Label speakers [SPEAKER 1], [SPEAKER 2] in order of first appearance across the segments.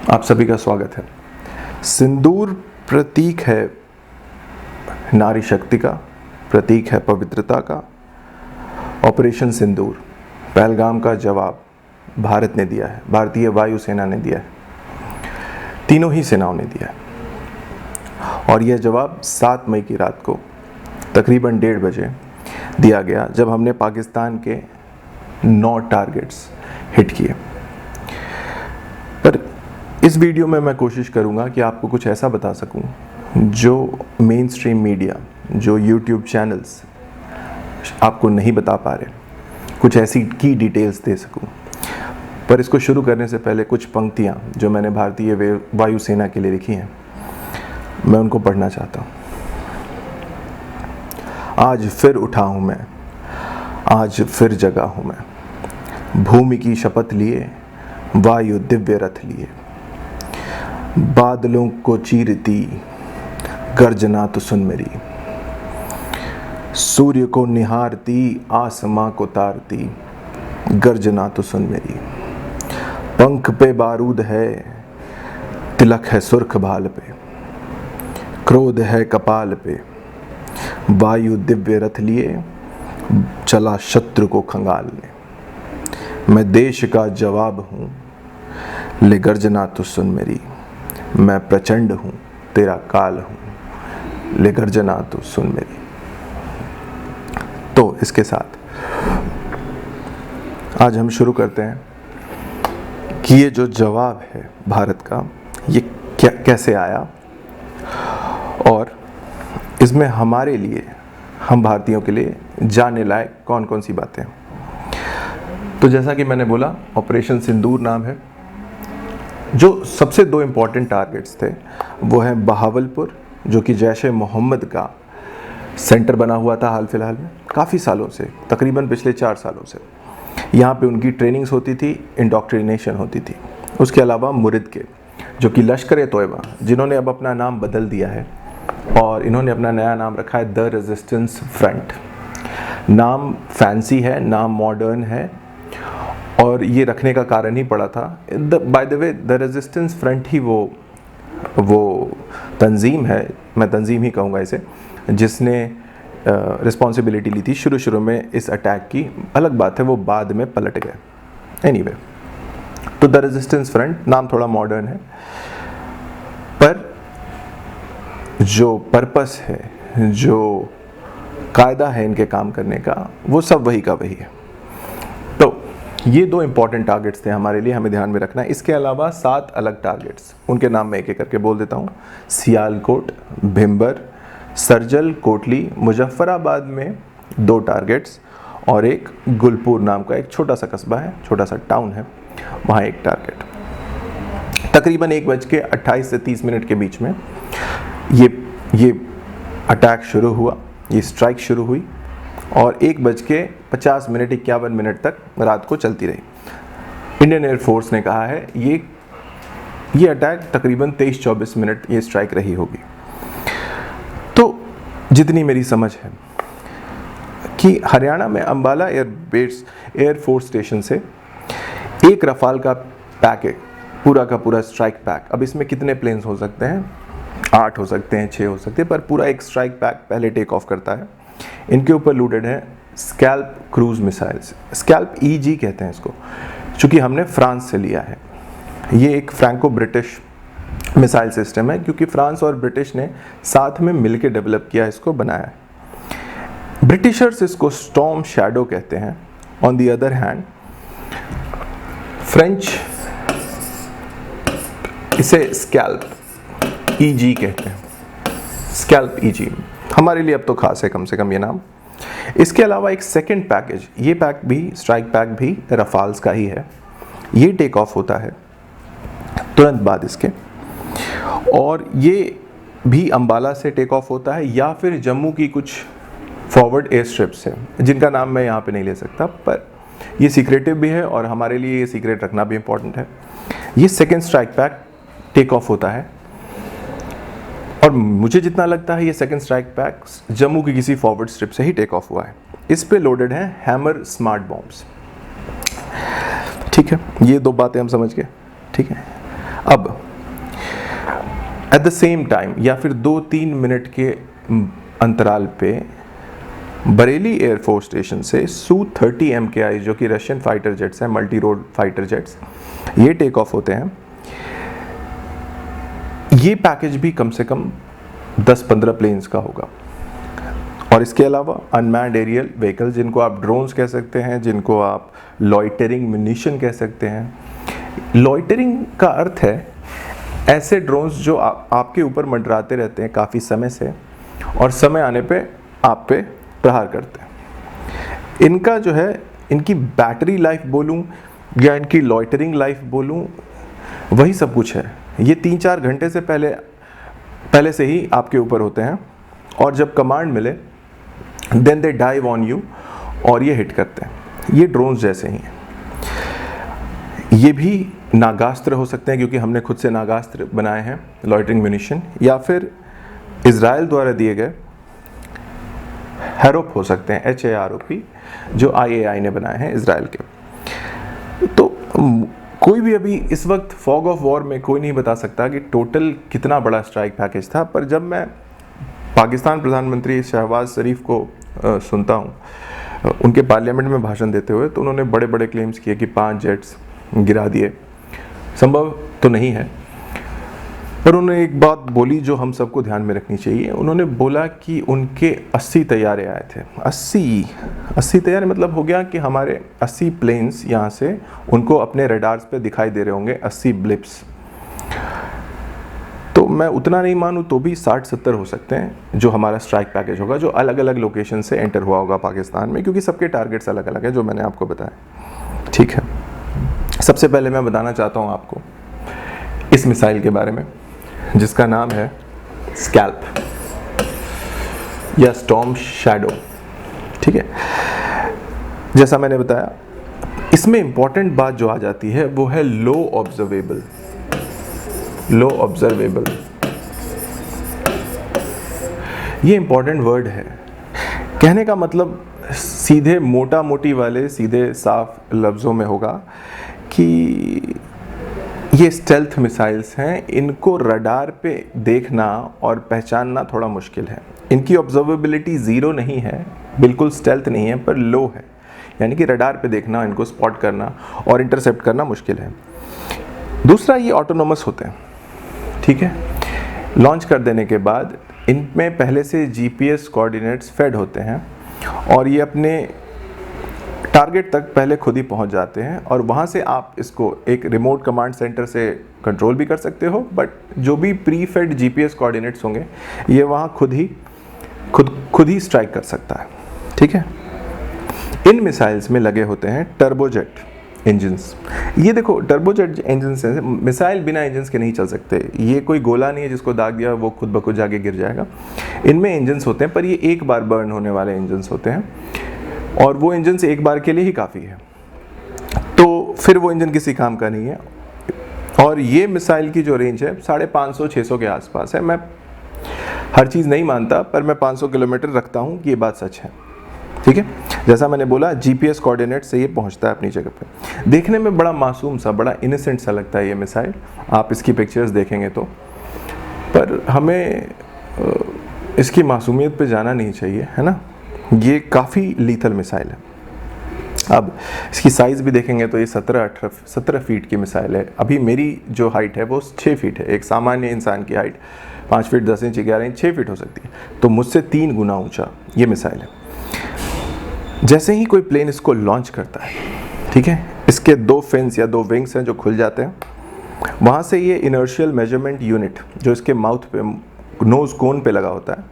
[SPEAKER 1] आप सभी का स्वागत है। सिंदूर प्रतीक है नारी शक्ति का, प्रतीक है पवित्रता का। ऑपरेशन सिंदूर, पहलगाम का जवाब भारत ने दिया है, भारतीय वायुसेना ने दिया है, तीनों ही सेनाओं ने दिया है। और यह जवाब 7 मई की रात को तकरीबन 1:30 बजे दिया गया, जब हमने पाकिस्तान के 9 टारगेट्स हिट किए। पर इस वीडियो में मैं कोशिश करूंगा कि आपको कुछ ऐसा बता सकूं जो मेन स्ट्रीम मीडिया, जो यूट्यूब चैनल्स आपको नहीं बता पा रहे, कुछ ऐसी की डिटेल्स दे सकूं। पर इसको शुरू करने से पहले कुछ पंक्तियां जो मैंने भारतीय वायुसेना के लिए लिखी हैं, मैं उनको पढ़ना चाहता हूं। आज फिर उठा हूं मैं, आज फिर जगा हूं मैं, भूमि की शपथ लिए, वायु दिव्य रथ लिए, बादलों को चीरती गर्जना तो सुन मेरी, सूर्य को निहारती आसमां को तारती गर्जना तो सुन मेरी, पंख पे बारूद है, तिलक है सुर्ख भाल पे, क्रोध है कपाल पे, वायु दिव्य रथ लिए चला शत्रु को खंगालने। मैं देश का जवाब हूँ, ले गर्जना तो सुन मेरी, मैं प्रचंड हूँ, तेरा काल हूँ, ले गर्जना तो सुन मेरी। तो इसके साथ आज हम शुरू करते हैं कि ये जो जवाब है भारत का, ये कैसे आया और इसमें हमारे लिए, हम भारतीयों के लिए जानने लायक कौन कौन सी बातें हैं। तो जैसा कि मैंने बोला, ऑपरेशन सिंदूर नाम है। जो सबसे 2 इम्पॉर्टेंट टारगेट्स थे वो है बहावलपुर, जो कि जैश-ए मोहम्मद का सेंटर बना हुआ था हाल फिलहाल में, काफ़ी सालों से, तकरीबन पिछले 4 सालों से। यहाँ पे उनकी ट्रेनिंग्स होती थी, इंडोक्ट्रिनेशन होती थी। उसके अलावा मुरिद के, जो कि लश्कर-ए-तोयबा, जिन्होंने अब अपना नाम बदल दिया है और इन्होंने अपना नया नाम रखा है द रेजिस्टेंस फ्रंट। नाम फैंसी है, नाम मॉडर्न है, और ये रखने का कारण ही पड़ा था, by the way the resistance front ही वो तंजीम है, मैं तंजीम ही कहूँगा इसे, जिसने रिस्पॉन्सिबिलिटी ली थी शुरू में इस अटैक की। अलग बात है वो बाद में पलट गए। एनीवे, तो द रेजिस्टेंस फ्रंट नाम थोड़ा मॉडर्न है, पर जो पर्पस है, जो कायदा है इनके काम करने का, वो सब वही का वही है। तो ये 2 इंपॉर्टेंट टारगेट्स थे हमारे लिए, हमें ध्यान में रखना है। इसके अलावा 7 अलग टारगेट्स, उनके नाम मैं एक एक करके बोल देता हूँ। सियालकोट, भिम्बर, सरजल, कोटली, मुजफ्फराबाद में 2 टारगेट्स, और एक गुलपुर नाम का एक छोटा सा कस्बा है, छोटा सा टाउन है, वहाँ एक टारगेट। तकरीबन 1:28 से 30 मिनट के बीच में ये अटैक शुरू हुआ, ये स्ट्राइक शुरू हुई, और 1:50 मिनट 51 मिनट तक रात को चलती रही। इंडियन एयरफोर्स ने कहा है ये अटैक तकरीबन 23-24 मिनट ये स्ट्राइक रही होगी। तो जितनी मेरी समझ है कि हरियाणा में अंबाला एयरफोर्स स्टेशन से एक रफाल का पैक है, पूरा का पूरा स्ट्राइक पैक। अब इसमें कितने प्लेन्स हो सकते हैं? 8 हो सकते हैं, 6 हो सकते हैं, पर पूरा एक स्ट्राइक पैक पहले टेक ऑफ करता है। इनके ऊपर लोडेड है scalp cruise missiles, scalp EG कहते हैं इसको, चूँकि हमने फ्रांस से लिया है। ये एक फ्रैंको ब्रिटिश मिसाइल सिस्टम है, क्योंकि फ्रांस और ब्रिटिश ने साथ में मिलकर डेवलप किया, इसको बनाया है। ब्रिटिशर्स इसको स्टॉर्म शैडो कहते हैं। On the other hand French इसे स्कैल्प EG कहते हैं। स्कैल्प EG हमारे लिए अब तो खास है, कम से कम ये नाम। इसके अलावा एक सेकंड पैकेज, ये पैक भी, स्ट्राइक पैक भी रफाल्स का ही है। ये टेक ऑफ होता है तुरंत बाद इसके, और ये भी अंबाला से टेक ऑफ होता है, या फिर जम्मू की कुछ फॉरवर्ड एयर स्ट्रिप्स है, जिनका नाम मैं यहाँ पे नहीं ले सकता, पर ये सीक्रेटिव भी है और हमारे लिए ये सीक्रेट रखना भी इम्पोर्टेंट है। ये second strike pack take off होता है, और मुझे जितना लगता है ये सेकंड स्ट्राइक पैक जम्मू की किसी फॉरवर्ड स्ट्रिप से ही टेक ऑफ हुआ है। इस पे लोडेड है हैमर स्मार्ट बॉम्ब्स। ठीक है, ये 2 बातें हम समझ गए। ठीक है, अब एट द सेम टाइम या फिर 2-3 मिनट के अंतराल पे बरेली एयरफोर्स स्टेशन से Su-30 MKI जो कि रशियन फाइटर जेट्स हैं, मल्टी रोड फाइटर जेट्स, ये टेक ऑफ होते हैं। ये पैकेज भी कम से कम 10-15 प्लेन्स का होगा। और इसके अलावा अनमैन्ड एरियल व्हीकल, जिनको आप ड्रोन्स कह सकते हैं, जिनको आप लॉइटरिंग म्यूनिशन कह सकते हैं। लॉइटरिंग का अर्थ है ऐसे ड्रोन्स जो आपके ऊपर मंडराते रहते हैं काफ़ी समय से और समय आने पे आप पे प्रहार करते हैं। इनका जो है, इनकी बैटरी लाइफ बोलूं या इनकी लॉइटरिंग लाइफ बोलूं, वही सब कुछ है। ये 3-4 घंटे से पहले से ही आपके ऊपर होते हैं और जब कमांड मिले then they dive on you और ये हिट करते हैं। ये ड्रोन्स जैसे ही हैं। ये भी नागास्त्र हो सकते हैं क्योंकि हमने खुद से नागास्त्र बनाए हैं, लॉइटरिंग म्यूनिशन, या फिर इजराइल द्वारा दिए गए हैरोप हो सकते हैं, HAROP, जो IAI ने बनाए हैं इजराइल के। तो कोई भी अभी इस वक्त फॉग ऑफ वॉर में कोई नहीं बता सकता कि टोटल कितना बड़ा स्ट्राइक पैकेज था। पर जब मैं पाकिस्तान प्रधानमंत्री शहबाज शरीफ को सुनता हूँ उनके पार्लियामेंट में भाषण देते हुए, तो उन्होंने बड़े बड़े क्लेम्स किए कि 5 जेट्स गिरा दिए। संभव तो नहीं है, पर उन्होंने एक बात बोली जो हम सबको ध्यान में रखनी चाहिए। उन्होंने बोला कि उनके 80 तैयारे आए थे। 80 तैयारे मतलब हो गया कि हमारे 80 प्लेन्स यहाँ से उनको अपने रडार्स पे दिखाई दे रहे होंगे, 80 ब्लिप्स। तो मैं उतना नहीं मानूं तो भी 60-70 हो सकते हैं जो हमारा स्ट्राइक पैकेज होगा, जो अलग अलग लोकेशन से एंटर हुआ होगा पाकिस्तान में, क्योंकि सबके टारगेट्स अलग अलग हैं जो मैंने आपको बताया। ठीक है, सबसे पहले मैं बताना चाहता हूँ आपको इस मिसाइल के बारे में जिसका नाम है स्कैल्प या स्टॉर्म शैडो। ठीक है, जैसा मैंने बताया, इसमें इंपॉर्टेंट बात जो आ जाती है वो है लो ऑब्जर्वेबल। ये इंपॉर्टेंट वर्ड है। कहने का मतलब सीधे मोटा मोटी वाले सीधे साफ लफ्ज़ों में होगा कि ये स्टेल्थ मिसाइल्स हैं, इनको रडार पे देखना और पहचानना थोड़ा मुश्किल है। इनकी ऑब्जर्वेबिलिटी ज़ीरो नहीं है, बिल्कुल स्टेल्थ नहीं है, पर लो है, यानी कि रडार पे देखना, इनको स्पॉट करना और इंटरसेप्ट करना मुश्किल है। दूसरा, ये ऑटोनोमस होते हैं। ठीक है, लॉन्च कर देने के बाद इनमें पहले से GPS कोऑर्डिनेट्स फेड होते हैं और ये अपने टारगेट तक पहले खुद ही पहुंच जाते हैं और वहां से आप इसको एक रिमोट कमांड सेंटर से कंट्रोल भी कर सकते हो, बट जो भी प्री फेड GPS कोऑर्डिनेट्स होंगे ये वहां खुद ही स्ट्राइक कर सकता है। ठीक है, इन मिसाइल्स में लगे होते हैं टर्बोजेट इंजन्स। ये देखो, टर्बोजेट इंजन्स हैं, मिसाइल बिना इंजन्स के नहीं चल सकते। ये कोई गोला नहीं है जिसको दाग दिया वो खुद ब खुद जाके गिर जाएगा। इनमें इंजन्स होते हैं, पर ये एक बार बर्न होने वाले इंजन्स होते हैं और वो इंजन से एक बार के लिए ही काफ़ी है, तो फिर वो इंजन किसी काम का नहीं है। और ये मिसाइल की जो रेंज है 550-600 के आसपास है। मैं हर चीज़ नहीं मानता, पर मैं 500 किलोमीटर रखता हूँ कि ये बात सच है। ठीक है, जैसा मैंने बोला, GPS कोऑर्डिनेट से ये पहुँचता है अपनी जगह पे। देखने में बड़ा मासूम सा, बड़ा इनोसेंट सा लगता है ये मिसाइल, आप इसकी पिक्चर्स देखेंगे तो, पर हमें इसकी मासूमियत पे जाना नहीं चाहिए, है ना। ये काफ़ी लीथल मिसाइल है। अब इसकी साइज़ भी देखेंगे तो ये 17 फीट की मिसाइल है। अभी मेरी जो हाइट है वो 6 फीट है। एक सामान्य इंसान की height 5 feet 10 inch 11 inch 6 feet हो सकती है, तो मुझसे 3 गुना ऊंचा ये मिसाइल है। जैसे ही कोई प्लेन इसको लॉन्च करता है, ठीक है, इसके 2 फिन्स या 2 विंग्स हैं जो खुल जाते हैं। वहाँ से ये इनर्शियल मेजरमेंट यूनिट जो इसके माउथ पे, नोज़ कोन पे लगा होता है,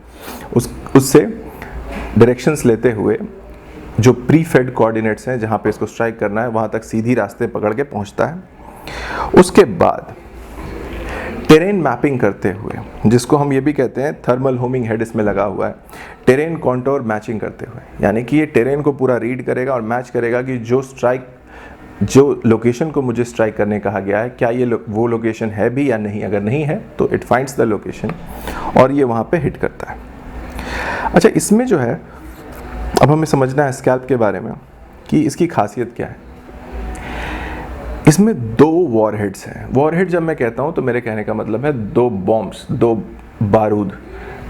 [SPEAKER 1] उससे डायरेक्शंस लेते हुए जो प्री फेड कोऑर्डिनेट्स हैं जहाँ पे इसको स्ट्राइक करना है वहाँ तक सीधी रास्ते पकड़ के पहुँचता है। उसके बाद टेरेन मैपिंग करते हुए, जिसको हम ये भी कहते हैं थर्मल होमिंग हेड इसमें लगा हुआ है, टेरेन कॉन्टोर मैचिंग करते हुए, यानी कि ये टेरेन को पूरा रीड करेगा और मैच करेगा कि जो लोकेशन को मुझे स्ट्राइक करने कहा गया है, क्या ये वो लोकेशन है भी या नहीं। अगर नहीं है तो इट फाइंड्स द लोकेशन और ये वहाँ पे हिट करता है। अच्छा, इसमें जो है, अब हमें समझना है स्कैल्प के बारे में कि इसकी खासियत क्या है। इसमें 2 वॉरहेड्स हैं। वॉरहेड जब मैं कहता हूँ तो मेरे कहने का मतलब है 2 बॉम्ब्स, 2 बारूद,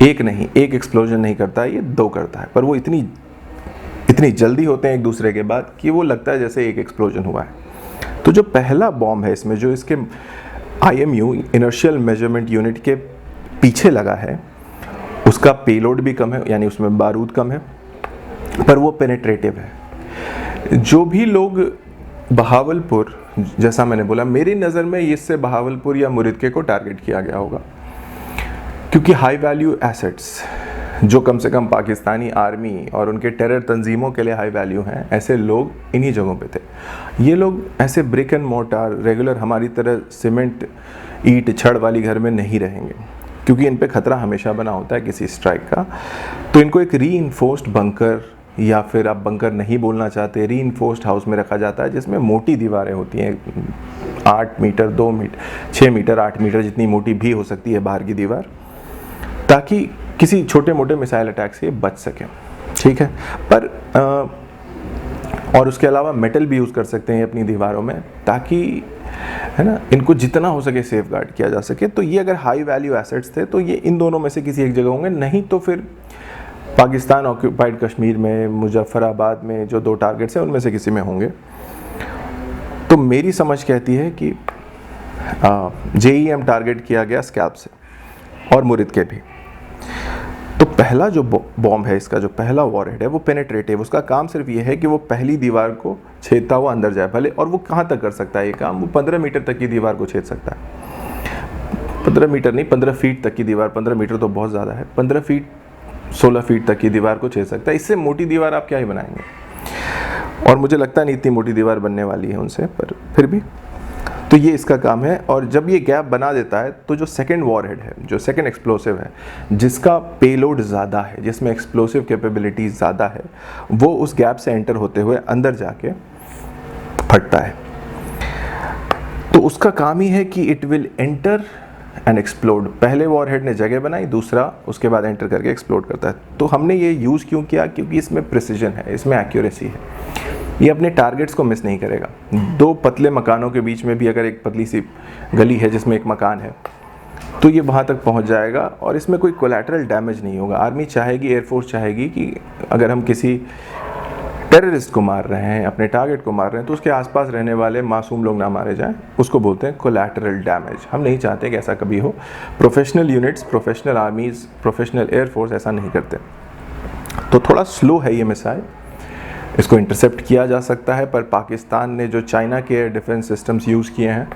[SPEAKER 1] एक नहीं, एक एक्सप्लोजन नहीं करता है, ये 2 करता है, पर वो इतनी जल्दी होते हैं एक दूसरे के बाद कि वो लगता है जैसे एक एक्सप्लोजन हुआ है। तो जो पहला बॉम्ब है इसमें, जो इसके IMU इनर्शियल मेजरमेंट यूनिट के पीछे लगा है, उसका पेलोड भी कम है, यानी उसमें बारूद कम है, पर वो पेनेट्रेटिव है। जो भी लोग बहावलपुर, जैसा मैंने बोला, मेरी नज़र में इससे बहावलपुर या मुरिदके को टारगेट किया गया होगा, क्योंकि हाई वैल्यू एसेट्स जो कम से कम पाकिस्तानी आर्मी और उनके टेरर तंजीमों के लिए हाई वैल्यू हैं, ऐसे लोग इन्हीं जगहों पे थे। ये लोग ऐसे ब्रिक एंड मोर्टार रेगुलर हमारी तरह सीमेंट ईंट छड़ वाली घर में नहीं रहेंगे, क्योंकि इन पे खतरा हमेशा बना होता है किसी स्ट्राइक का। तो इनको एक रीइंफोर्स्ड बंकर, या फिर आप बंकर नहीं बोलना चाहते, रीइंफोर्स्ड हाउस में रखा जाता है, जिसमें मोटी दीवारें होती हैं, 8 मीटर, 2 मीटर, 6 मीटर, 8 मीटर जितनी मोटी भी हो सकती है बाहर की दीवार, ताकि किसी छोटे मोटे मिसाइल अटैक से बच सकें। ठीक है, पर और उसके अलावा मेटल भी यूज़ कर सकते हैं अपनी दीवारों में, ताकि, है ना, इनको जितना हो सके सेफ गार्ड किया जा सके। तो ये अगर हाई वैल्यू एसेट्स थे तो ये इन दोनों में से किसी एक जगह होंगे, नहीं तो फिर पाकिस्तान ऑक्यूपाइड कश्मीर में, मुजफ्फराबाद में जो 2 टारगेट्स हैं उनमें से किसी में होंगे। तो मेरी समझ कहती है कि JEM टारगेट किया गया स्कैल्प से, और मुरिदके भी। तो पहला जो बॉम्ब है, इसका जो पहला वॉरहेड है वो पेनेट्रेटिव, उसका काम सिर्फ ये है कि वो पहली दीवार को छेदता हुआ अंदर जाए। भले, और वो कहाँ तक कर सकता है ये काम, वो 15 मीटर तक की दीवार को छेद सकता है। 15 मीटर नहीं, 15 फीट तक की दीवार, 15 मीटर तो बहुत ज़्यादा है, 15 फीट 16 फीट तक की दीवार को छेद सकता है। इससे मोटी दीवार आप क्या ही बनाएंगे, और मुझे लगता नहीं इतनी मोटी दीवार बनने वाली है उनसे, पर फिर भी। तो ये इसका काम है। और जब ये गैप बना देता है तो जो सेकंड वॉरहेड है, जो सेकंड एक्सप्लोसिव है, जिसका पेलोड ज़्यादा है, जिसमें एक्सप्लोसिव कैपेबिलिटी ज़्यादा है, वो उस गैप से एंटर होते हुए अंदर जाके फटता है। तो उसका काम ही है कि it will enter and explode. पहले वॉरहेड ने जगह बनाई, दूसरा उसके बाद एंटर करके एक्सप्लोड करता है। तो हमने ये यूज़ क्यों किया, क्योंकि इसमें प्रिसीजन है, इसमें एक्यूरेसी है, ये अपने टारगेट्स को मिस नहीं करेगा। 2 पतले मकानों के बीच में भी अगर एक पतली सी गली है जिसमें एक मकान है, तो ये वहाँ तक पहुँच जाएगा और इसमें कोई कोलैटरल डैमेज नहीं होगा। आर्मी चाहेगी, एयरफोर्स चाहेगी कि अगर हम किसी टेररिस्ट को मार रहे हैं, अपने टारगेट को मार रहे हैं, तो उसके आसपास रहने वाले मासूम लोग ना मारे जाएं। उसको बोलते हैं कोलैटरल डैमेज। हम नहीं चाहते कि ऐसा कभी हो। Professional units, professional armies, professional air force ऐसा नहीं करते। तो थोड़ा स्लो है ये मिसाइल, इसको इंटरसेप्ट किया जा सकता है, पर पाकिस्तान ने जो चाइना के एयर डिफेंस सिस्टम्स यूज़ किए हैं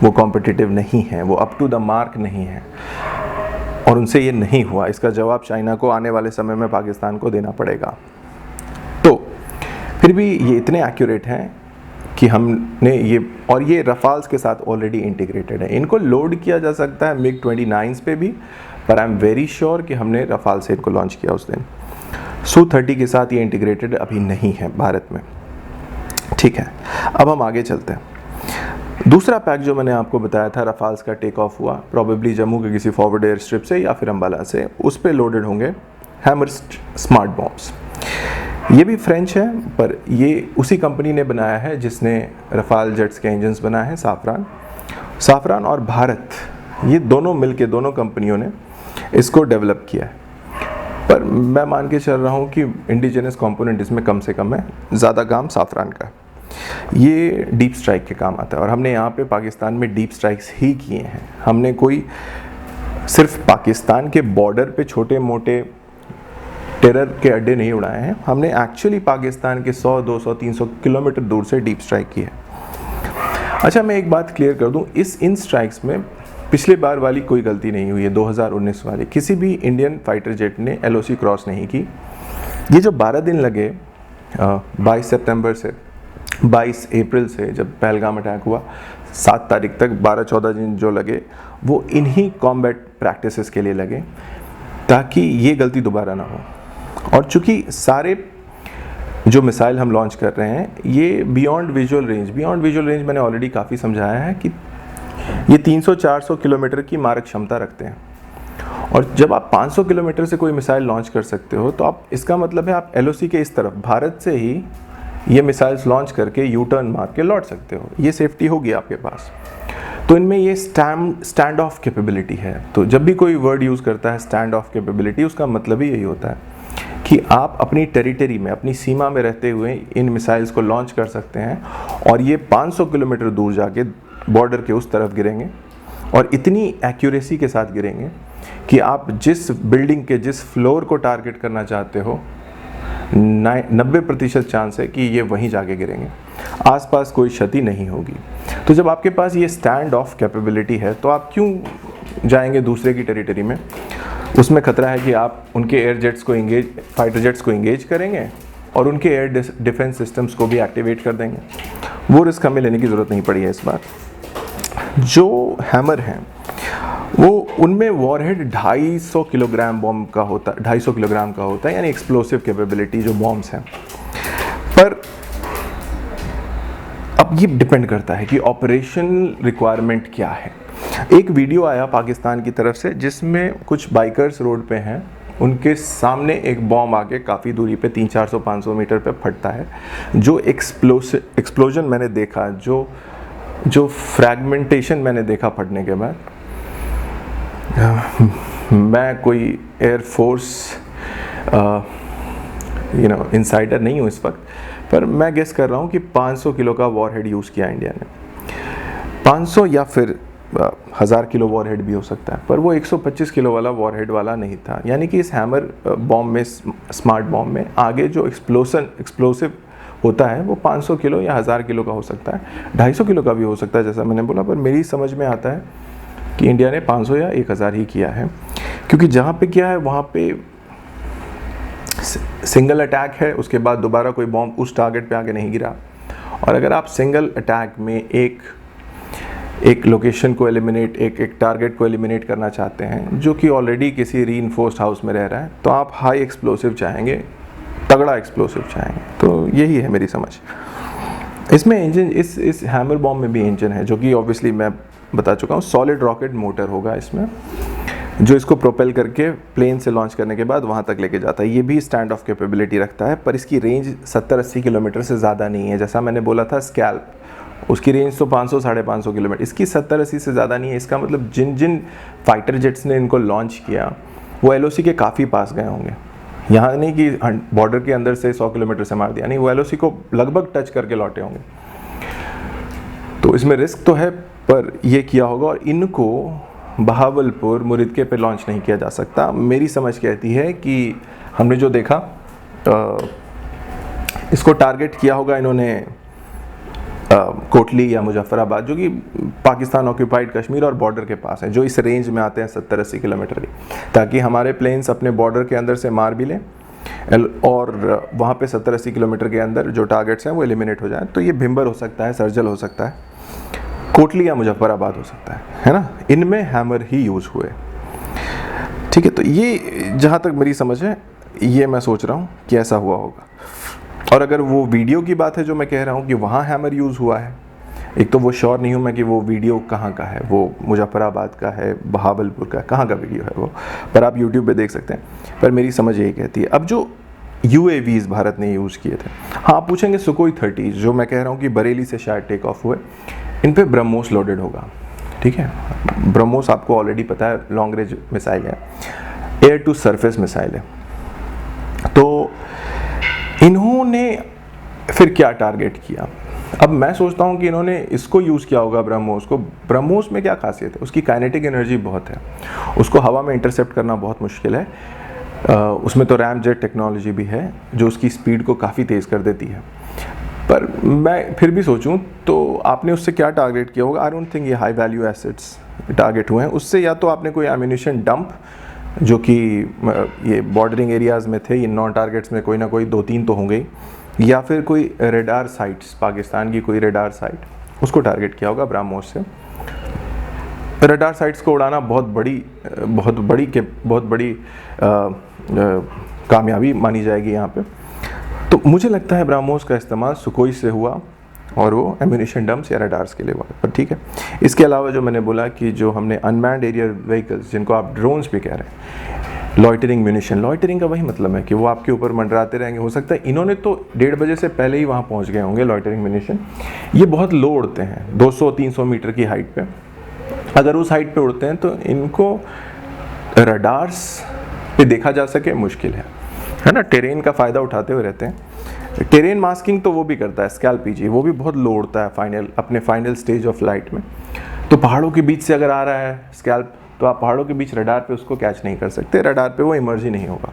[SPEAKER 1] वो कॉम्पिटिटिव नहीं हैं, वो अप टू द मार्क नहीं है, और उनसे ये नहीं हुआ। इसका जवाब चाइना को आने वाले समय में पाकिस्तान को देना पड़ेगा। तो फिर भी ये इतने एक्यूरेट हैं कि हमने ये, और ये रफाल्स के साथ ऑलरेडी इंटीग्रेटेड है। इनको लोड किया जा सकता है MiG-29 पे भी, पर आई एम वेरी श्योर कि हमने रफाल से इनको लॉन्च किया उस दिन। Su-30 के साथ ये इंटीग्रेटेड अभी नहीं है भारत में। ठीक है, अब हम आगे चलते हैं। दूसरा पैक जो मैंने आपको बताया था, रफाल्स का टेक ऑफ हुआ प्रॉबेबली जम्मू के किसी फॉरवर्ड एयर स्ट्रिप से या फिर अम्बाला से। उस पे लोडेड होंगे हैमर स्मार्ट बॉम्ब्स। ये भी फ्रेंच है, पर ये उसी कंपनी ने बनाया है जिसने रफाल जेट्स के इंजन्स बनाए हैं, साफरान और भारत, ये दोनों मिलके, दोनों कंपनियों ने इसको डेवलप किया है। पर मैं मान के चल रहा हूँ कि इंडिजिनस कंपोनेंट इसमें कम से कम है, ज़्यादा काम साफरान का है। ये डीप स्ट्राइक के काम आता है, और हमने यहाँ पे पाकिस्तान में डीप स्ट्राइक्स ही किए हैं। हमने कोई सिर्फ पाकिस्तान के बॉर्डर पे छोटे मोटे टेरर के अड्डे नहीं उड़ाए हैं, हमने एक्चुअली पाकिस्तान के 100, 200, 300 किलोमीटर दूर से डीप स्ट्राइक की है। अच्छा, मैं एक बात क्लियर कर दूं, इन स्ट्राइक्स में पिछले बार वाली कोई गलती नहीं हुई है। 2019 वाली किसी भी इंडियन फाइटर जेट ने LOC क्रॉस नहीं की। ये जो 12 दिन लगे 22 सितंबर से 22 अप्रैल से जब पहलगाम अटैक हुआ, 7 तारीख तक 12-14 दिन जो लगे, वो इन्हीं कॉम्बैट प्रैक्टिसेस के लिए लगे, ताकि ये गलती दोबारा ना हो। और चूँकि सारे जो मिसाइल हम लॉन्च कर रहे हैं ये बियॉन्ड विजुअल रेंज मैंने ऑलरेडी काफ़ी समझाया है कि ये 300-400 किलोमीटर की मारक क्षमता रखते हैं। और जब आप 500 किलोमीटर से कोई मिसाइल लॉन्च कर सकते हो, तो आप, इसका मतलब है आप LOC के इस तरफ भारत से ही ये मिसाइल्स लॉन्च करके यू टर्न मार के लौट सकते हो, ये सेफ्टी होगी आपके पास। तो इनमें ये स्टैंड ऑफ कैपेबिलिटी है। तो जब भी कोई वर्ड यूज़ करता है स्टैंड ऑफ कैपेबिलिटी, उसका मतलब ही यही होता है कि आप अपनी टेरिटरी में, अपनी सीमा में रहते हुए इन मिसाइल्स को लॉन्च कर सकते हैं और ये 500 किलोमीटर दूर जाके बॉर्डर के उस तरफ गिरेंगे और इतनी एक्यूरेसी के साथ गिरेंगे कि आप जिस बिल्डिंग के जिस फ्लोर को टारगेट करना चाहते हो 90% चांस है कि ये वहीं जाके गिरेंगे, आसपास कोई क्षति नहीं होगी। तो जब आपके पास ये स्टैंड ऑफ कैपेबिलिटी है तो आप क्यों जाएंगे दूसरे की टेरिटरी में? उसमें खतरा है कि आप उनके एयर जेट्स को फाइटर जेट्स को इंगेज करेंगे और उनके एयर डिफेंस सिस्टम्स को भी एक्टिवेट कर देंगे। वो रिस्क हमें लेने की ज़रूरत नहीं पड़ी है इस बार। जो हैमर हैं वो उनमें वॉरहेड 250 किलोग्राम बॉम्ब का होता है, 250 किलोग्राम का होता है, यानी एक्सप्लोसिव कैपेबिलिटी जो बॉम्ब्स हैं। पर अब ये डिपेंड करता है कि ऑपरेशन रिक्वायरमेंट क्या है। एक वीडियो आया पाकिस्तान की तरफ से जिसमें कुछ बाइकर्स रोड पे हैं, उनके सामने एक बॉम्ब आके काफ़ी दूरी पे 300-400-500 मीटर पे फटता है। जो एक्सप्लोजन मैंने देखा, जो फ्रैगमेंटेशन मैंने देखा फटने के बाद, मैं कोई एयरफोर्स इनसाइडर नहीं हूँ इस वक्त, पर मैं गेस कर रहा हूँ कि 500 किलो का वॉरहेड यूज़ किया इंडिया ने। 500 या फिर 1000 किलो वॉरहेड भी हो सकता है, पर वो 125 किलो वाला वॉरहेड वाला नहीं था। यानी कि इस हैमर बॉम्ब में, स्मार्ट बॉम्ब में आगे जो एक्सप्लोसिव होता है वो 500 किलो या 1000 किलो का हो सकता है, 250 किलो का भी हो सकता है जैसा मैंने बोला। पर मेरी समझ में आता है कि इंडिया ने 500 या 1000 ही किया है, क्योंकि जहाँ पे क्या है वहाँ पे सिंगल अटैक है, उसके बाद दोबारा कोई बॉम्ब उस टारगेट पे आगे नहीं गिरा। और अगर आप सिंगल अटैक में एक लोकेशन को एलिमिनेट, एक टारगेट को एलिमिनेट करना चाहते हैं जो कि ऑलरेडी किसी रीइंफोर्स्ड हाउस में रह रहा है, तो आप हाई एक्सप्लोसिव चाहेंगे, तगड़ा एक्सप्लोसिव चाहेंगे। तो यही है मेरी समझ। इसमें इंजन, इस हैमर बॉम्ब में भी इंजन है जो कि ऑब्वियसली मैं बता चुका हूँ, सॉलिड रॉकेट मोटर होगा इसमें, जो इसको प्रोपेल करके प्लेन से लॉन्च करने के बाद वहाँ तक लेके जाता है। ये भी स्टैंड ऑफ कैपेबिलिटी रखता है, पर इसकी रेंज 70-80 किलोमीटर से ज़्यादा नहीं है। जैसा मैंने बोला था स्कैल्प, उसकी रेंज तो 500-550 किलोमीटर, इसकी 70-80 से ज़्यादा नहीं है। इसका मतलब जिन फाइटर जेट्स ने इनको लॉन्च किया वो LOC के काफ़ी पास गए होंगे। यहाँ नहीं कि बॉर्डर के अंदर से 100 किलोमीटर से मार दिया, नहीं, वो LOC को लगभग टच करके लौटे होंगे। तो इसमें रिस्क तो है, पर ये किया होगा। और इनको बहावलपुर, मुरिदके पे लॉन्च नहीं किया जा सकता। मेरी समझ कहती है कि हमने जो देखा, इसको टारगेट किया होगा इन्होंने कोटली या मुजफ्फराबाद, जो कि पाकिस्तान ऑक्यूपाइड कश्मीर और बॉर्डर के पास है, जो इस रेंज में आते हैं 70-80 किलोमीटर की, ताकि हमारे प्लेन्स अपने बॉर्डर के अंदर से मार भी लें और वहाँ पे 70-80 किलोमीटर के अंदर जो टारगेट्स हैं वो एलिमिनेट हो जाए। तो ये भिम्बर हो सकता है, सर्जल हो सकता है, कोटली या मुजफ्फराबाद हो सकता है ना, इनमें हैमर ही यूज़ हुए। ठीक है, तो ये जहाँ तक मेरी समझ है, ये मैं सोच रहा हूँ कि ऐसा हुआ होगा। और अगर वो वीडियो की बात है जो मैं कह रहा हूँ कि वहाँ हैमर यूज़ हुआ है, एक तो वो श्योर नहीं हूँ मैं कि वो वीडियो कहाँ का है, वो मुजफ्फराबाद का है, बहावलपुर का, कहाँ का वीडियो है वो, पर आप यूट्यूब पे देख सकते हैं। पर मेरी समझ यही कहती है। अब जो UAVs भारत ने यूज़ किए थे, हाँ पूछेंगे सुकोई 30 जो मैं कह रहा हूँ कि बरेली से शायद टेक ऑफ हुए, इन पे ब्रह्मोस लोडेड होगा। ठीक है, ब्रह्मोस आपको ऑलरेडी पता है लॉन्ग रेंज मिसाइल है, एयर टू सरफेस मिसाइल है। तो इन्होंने फिर क्या टारगेट किया? अब मैं सोचता हूँ कि इन्होंने इसको यूज़ किया होगा ब्रह्मोस को। ब्रह्मोस में क्या खासियत है? उसकी काइनेटिक एनर्जी बहुत है, उसको हवा में इंटरसेप्ट करना बहुत मुश्किल है। उसमें तो रैम जेट टेक्नोलॉजी भी है जो उसकी स्पीड को काफ़ी तेज़ कर देती है। पर मैं फिर भी सोचूं तो आपने उससे क्या टारगेट किया होगा? आई डोंट थिंक ये हाई वैल्यू एसेट्स टारगेट हुए हैं उससे। या तो आपने कोई एम्यूनिशन डंप जो कि ये बॉर्डरिंग एरियाज़ में थे, इन नॉन टारगेट्स में कोई ना कोई 2-3 तो होंगे, या फिर कोई रेडार साइट्स, पाकिस्तान की कोई रेडार साइट, उसको टारगेट किया होगा ब्रह्मोस से। रेडार साइट्स को उड़ाना बहुत बड़ी कामयाबी मानी जाएगी यहाँ पे। तो मुझे लगता है ब्रह्मोस का इस्तेमाल सुकोई से हुआ और वो एम्यूनिशन डम्प्स या रडार्स के लिए हुआ। पर ठीक है, इसके अलावा जो मैंने बोला कि जो हमने अनमैन्ड एरियल व्हीकल्स, जिनको आप ड्रोन्स भी कह रहे हैं, लॉइटरिंग म्यूनिशन, लॉइटरिंग का वही मतलब है कि वो आपके ऊपर मंडराते रहेंगे। हो सकता है इन्होंने तो 1:30 बजे से पहले ही वहाँ पहुँच गए होंगे। लॉइटरिंग म्यूनिशन ये बहुत लो उड़ते हैं, 200-300 मीटर की हाइट पे। अगर उस हाइट पे उड़ते हैं तो इनको रडार्स पे देखा जा सके मुश्किल है ना। टेरेन का फ़ायदा उठाते हुए रहते हैं। टेरेन मास्किंग तो वो भी करता है स्कैल्प पीजी, वो भी बहुत लो उड़ता है अपने फाइनल स्टेज ऑफ फ्लाइट में। तो पहाड़ों के बीच से अगर आ रहा है स्कैल्प, तो आप पहाड़ों के बीच रडार पे उसको कैच नहीं कर सकते, रडार पे वो इमर्ज ही नहीं होगा।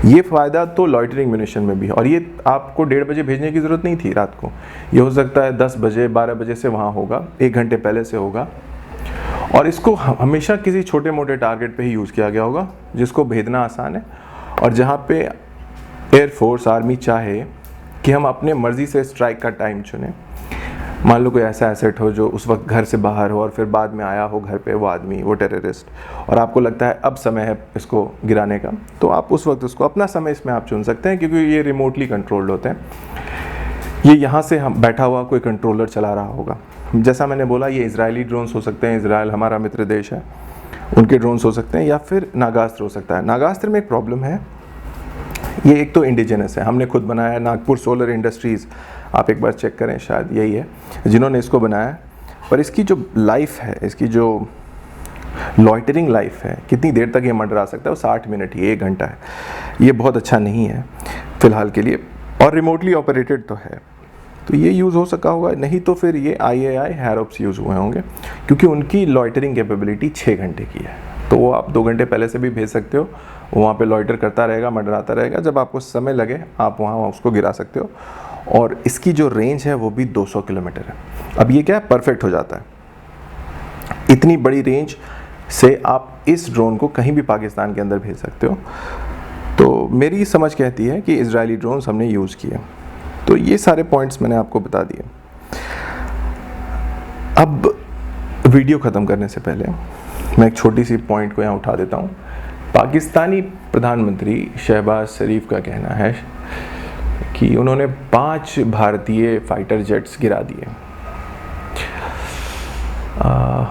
[SPEAKER 1] ये फ़ायदा तो लॉइटरिंग म्यूनिशन में भी है। और ये आपको 1:30 बजे भेजने की ज़रूरत नहीं थी रात को, ये हो सकता है 10 बजे 12 बजे से वहाँ होगा, 1 घंटे पहले से होगा। और इसको हमेशा किसी छोटे मोटे टारगेट पे ही यूज़ किया गया होगा जिसको भेजना आसान है, और जहाँ पे एयरफोर्स आर्मी चाहे कि हम अपने मर्ज़ी से स्ट्राइक का टाइम चुनें। मान लो कोई ऐसा एसेट हो जो उस वक्त घर से बाहर हो और फिर बाद में आया हो घर पे वो आदमी, वो टेररिस्ट, और आपको लगता है अब समय है इसको गिराने का, तो आप उस वक्त उसको अपना समय इसमें आप चुन सकते हैं, क्योंकि ये रिमोटली कंट्रोल्ड होते हैं। ये यहाँ से हम बैठा हुआ कोई कंट्रोलर चला रहा होगा। जैसा मैंने बोला, ये इजरायली ड्रोन्स हो सकते हैं, इजराइल हमारा मित्र देश है, उनके ड्रोन्स हो सकते हैं, या फिर नागास्त्र हो सकता है। नागास्त्र में एक प्रॉब्लम है, ये एक तो इंडिजिनस है, हमने खुद बनाया है। नागपुर सोलर इंडस्ट्रीज़, आप एक बार चेक करें, शायद यही है जिन्होंने इसको बनाया है। पर इसकी जो लाइफ है, इसकी जो लॉइटरिंग लाइफ है, कितनी देर तक ये मंडरा सकता है, वो 60 मिनट ही, 1 घंटा है। ये बहुत अच्छा नहीं है फ़िलहाल के लिए, और रिमोटली ऑपरेटेड तो है, तो ये यूज़ हो सका होगा। नहीं तो फिर ये IAI हैरोप्स यूज़ हुए होंगे, क्योंकि उनकी लॉइटरिंग कैपेबिलिटी 6 घंटे की है। तो वो आप 2 घंटे पहले से भी भेज सकते हो, वहाँ पे लॉइटर करता रहेगा, मंडराता रहेगा, जब आपको समय लगे आप वहाँ उसको गिरा सकते हो। और इसकी जो रेंज है वो भी 200 किलोमीटर है। अब ये क्या है, परफेक्ट हो जाता है। इतनी बड़ी रेंज से आप इस ड्रोन को कहीं भी पाकिस्तान के अंदर भेज सकते हो। तो मेरी समझ कहती है कि इजरायली ड्रोन्स हमने यूज़ किए। तो ये सारे पॉइंट्स मैंने आपको बता दिए। अब वीडियो ख़त्म करने से पहले मैं एक छोटी सी पॉइंट को यहाँ उठा देता हूँ। पाकिस्तानी प्रधानमंत्री शहबाज शरीफ का कहना है कि उन्होंने 5 भारतीय फाइटर जेट्स गिरा दिए,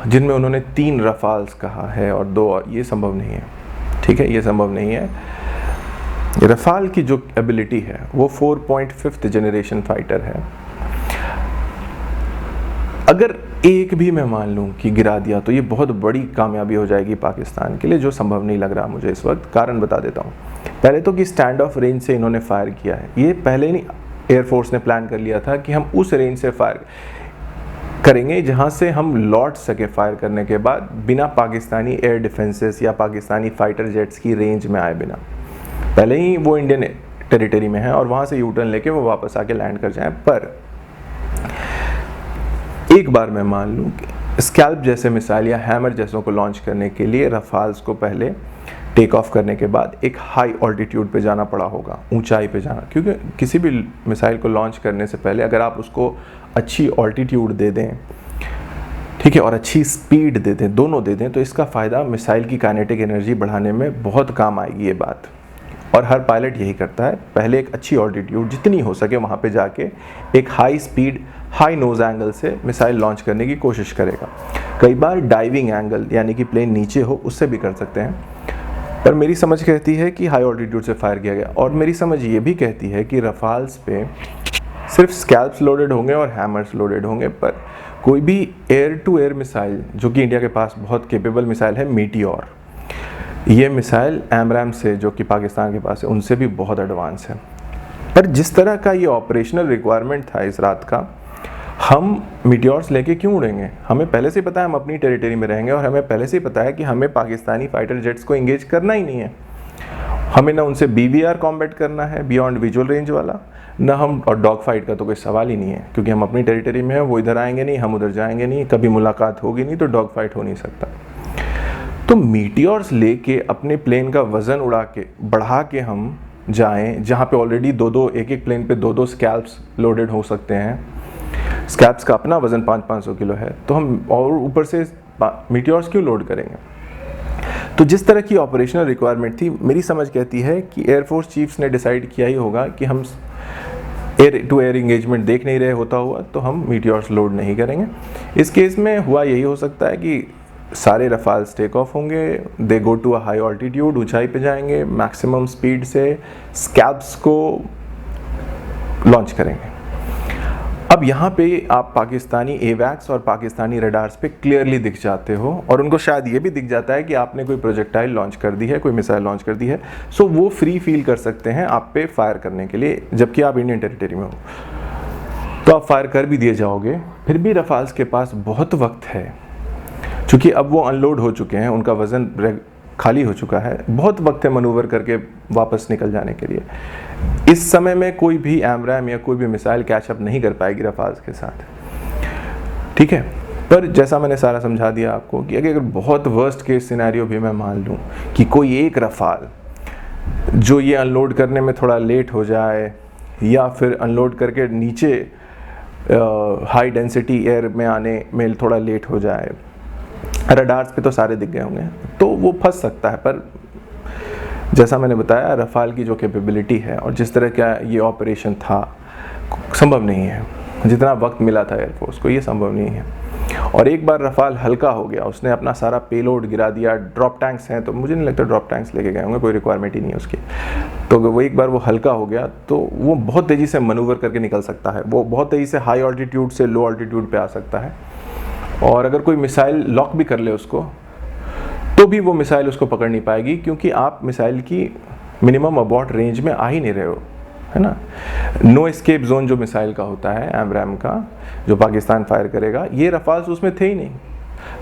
[SPEAKER 1] जिनमें उन्होंने 3 रफाल्स कहा है और 2 और। ये संभव नहीं है, ठीक है, ये संभव नहीं है। रफाल की जो एबिलिटी है वो 4.5th जनरेशन फाइटर है। अगर एक भी मैं मान लूँ कि गिरा दिया तो ये बहुत बड़ी कामयाबी हो जाएगी पाकिस्तान के लिए, जो संभव नहीं लग रहा मुझे इस वक्त। कारण बता देता हूँ। पहले तो कि स्टैंड ऑफ रेंज से इन्होंने फायर किया है, ये पहले नहीं एयरफोर्स ने प्लान कर लिया था कि हम उस रेंज से फायर करेंगे जहाँ से हम लौट सके फायर करने के बाद, बिना पाकिस्तानी एयर डिफेंसेस या पाकिस्तानी फाइटर जेट्स की रेंज में आए बिना। पहले ही वो इंडियन टेरिटरी में है और वहाँ से यूटर्न लेके वो वापस आके लैंड कर जाएं। पर एक बार मैं मान लूँ कि स्कैल्प जैसे मिसाइल या हैमर जैसों को लॉन्च करने के लिए रफाल्स को पहले टेक ऑफ करने के बाद एक हाई ऑल्टीट्यूड पे जाना पड़ा होगा, ऊंचाई पे जाना। क्योंकि किसी भी मिसाइल को लॉन्च करने से पहले अगर आप उसको अच्छी ऑल्टीट्यूड दे दें, ठीक है, और अच्छी स्पीड दे दें, दोनों दे दें, तो इसका फ़ायदा मिसाइल की काइनेटिक एनर्जी बढ़ाने में बहुत काम आएगी ये बात। और हर पायलट यही करता है, पहले एक अच्छी ऑल्टीट्यूड जितनी हो सके वहाँ पे जाके एक high speed, high nose angle से मिसाइल लॉन्च करने की कोशिश करेगा। कई बार डाइविंग एंगल, यानी कि प्लेन नीचे हो, उससे भी कर सकते हैं। पर मेरी समझ कहती है कि हाई ऑल्टीट्यूड से फायर किया गया। और मेरी समझ ये भी कहती है कि रफाल्स पे सिर्फ स्कैल्प्स लोडेड होंगे और हैमर्स लोडेड होंगे, पर कोई भी एयर टू एयर मिसाइल, जो कि इंडिया के पास बहुत केपेबल मिसाइल है, मीटियोर, ये मिसाइल एमरैम से, जो कि पाकिस्तान के पास है, उनसे भी बहुत एडवांस है। पर जिस तरह का ये ऑपरेशनल रिक्वायरमेंट था इस रात का, हम मीटियोर्स लेके क्यों उड़ेंगे? हमें पहले से पता है हम अपनी टेरिटरी में रहेंगे, और हमें पहले से ही पता है कि हमें पाकिस्तानी फाइटर जेट्स को इंगेज करना ही नहीं है। हमें ना उनसे BVR कॉम्बैट करना है, बियॉन्ड विजुअल रेंज वाला, ना हम, और डॉग फाइट का तो कोई सवाल ही नहीं है, क्योंकि हम अपनी टेरिटरी में हैं, वो इधर आएंगे नहीं, हम उधर जाएंगे नहीं, कभी मुलाकात होगी नहीं, तो डॉग फाइट हो नहीं सकता। तो मीटियोर्स लेके अपने प्लेन का वज़न उड़ा के, बढ़ा के हम जाएं, जहाँ पे ऑलरेडी एक प्लेन पे 2 स्कैल्प्स लोडेड हो सकते हैं, स्कैल्प्स का अपना वज़न 500-500 किलो है, तो हम और ऊपर से मीटियोर्स क्यों लोड करेंगे? तो जिस तरह की ऑपरेशनल रिक्वायरमेंट थी, मेरी समझ कहती है कि एयरफोर्स चीफ्स ने डिसाइड किया ही होगा कि हम एयर टू एयर इंगेजमेंट देख नहीं रहे होता हुआ, तो हम मीटियोर्स लोड नहीं करेंगे। इस केस में हुआ यही हो सकता है कि सारे रफाल्स टेक ऑफ होंगे, they go to a high altitude, ऊंचाई पे जाएंगे, मैक्सिमम स्पीड से स्कैब्स को लॉन्च करेंगे। अब यहाँ पे आप पाकिस्तानी एवैक्स और पाकिस्तानी रडार्स पे क्लियरली दिख जाते हो, और उनको शायद ये भी दिख जाता है कि आपने कोई प्रोजेक्टाइल लॉन्च कर दी है, कोई मिसाइल लॉन्च कर दी है, सो वो फ्री फील कर सकते हैं आप पे फायर करने के लिए, जबकि आप इंडियन टेरिटरी में हो। तो आप फायर कर भी दिए जाओगे, फिर भी रफाल्स के पास बहुत वक्त है, क्योंकि अब वो अनलोड हो चुके हैं, उनका वज़न खाली हो चुका है, बहुत वक्त है मनूवर करके वापस निकल जाने के लिए। इस समय में कोई भी AMRAAM या कोई भी मिसाइल कैचअप नहीं कर पाएगी रफाल्स के साथ, ठीक है। पर जैसा मैंने सारा समझा दिया आपको कि अगर बहुत वर्स्ट केस सिनेरियो भी मैं मान लूँ कि कोई एक रफाल जो ये अनलोड करने में थोड़ा लेट हो जाए, या फिर अनलोड करके नीचे हाई डेंसिटी एयर में आने में थोड़ा लेट हो जाए, रडार्स पे तो सारे दिख गए होंगे, तो वो फंस सकता है। पर जैसा मैंने बताया, रफाल की जो कैपेबिलिटी है और जिस तरह का ये ऑपरेशन था, संभव नहीं है। जितना वक्त मिला था एयरफोर्स को, ये संभव नहीं है। और एक बार रफाल हल्का हो गया, उसने अपना सारा पेलोड गिरा दिया, ड्रॉप टैंक्स हैं तो मुझे नहीं लगता ड्रॉप टैंक्स लेके गए होंगे, कोई रिक्वायरमेंट ही नहीं है उसकी, तो वो एक बार वो हल्का हो गया तो वो बहुत तेज़ी से मनूवर करके निकल सकता है, वो बहुत तेज़ी से हाई ऑल्टीट्यूड से लो ऑल्टीट्यूड पे आ सकता है। और अगर कोई मिसाइल लॉक भी कर ले उसको, तो भी वो मिसाइल उसको पकड़ नहीं पाएगी, क्योंकि आप मिसाइल की मिनिमम अबॉर्ट रेंज में आ ही नहीं रहे हो, है ना। नो एस्केप जोन जो मिसाइल का होता है AMRAAM का, जो पाकिस्तान फायर करेगा, ये रफाल्स उसमें थे ही नहीं।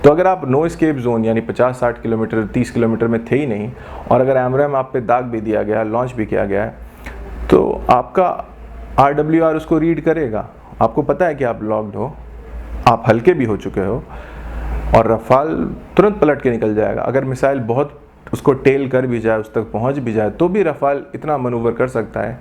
[SPEAKER 1] तो अगर आप नो एस्केप जोन यानी 50-60 किलोमीटर 30 किलोमीटर में थे ही नहीं, और अगर AMRAAM आप पे दाग भी दिया गया, लॉन्च भी किया गया है, तो आपका RWR उसको रीड करेगा, आपको पता है कि आप लॉक्ड हो, आप हल्के भी हो चुके हो, और रफाल तुरंत पलट के निकल जाएगा। अगर मिसाइल बहुत उसको टेल कर भी जाए, उस तक पहुंच भी जाए, तो भी रफाल इतना मनूवर कर सकता है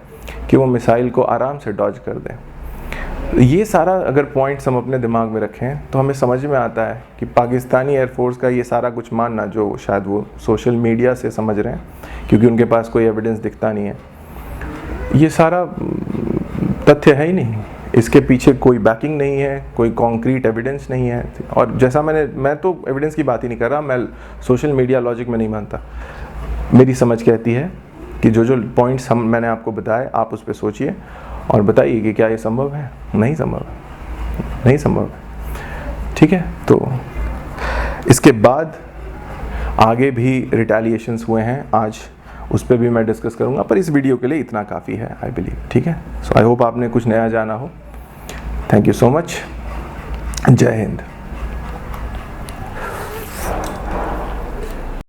[SPEAKER 1] कि वो मिसाइल को आराम से डॉज कर दे। ये सारा अगर पॉइंट्स हम अपने दिमाग में रखें तो हमें समझ में आता है कि पाकिस्तानी एयरफोर्स का ये सारा कुछ मानना, जो शायद वो सोशल मीडिया से समझ रहे हैं क्योंकि उनके पास कोई एविडेंस दिखता नहीं है, ये सारा तथ्य है ही नहीं, इसके पीछे कोई बैकिंग नहीं है, कोई कॉन्क्रीट एविडेंस नहीं है। और जैसा मैं तो एविडेंस की बात ही नहीं कर रहा, मैं सोशल मीडिया लॉजिक में नहीं मानता। मेरी समझ कहती है कि जो पॉइंट्स मैंने आपको बताए, आप उस पर सोचिए और बताइए कि क्या ये संभव है। नहीं संभव है, नहीं संभव है, ठीक है। तो इसके बाद आगे भी रिटेलिएशंस हुए हैं, आज उस पर भी मैं डिस्कस करूंगा, पर इस वीडियो के लिए इतना काफ़ी है, आई बिलीव, ठीक है। सो आई होप आपने कुछ नया जाना हो। Thank you so much. जय हिंद।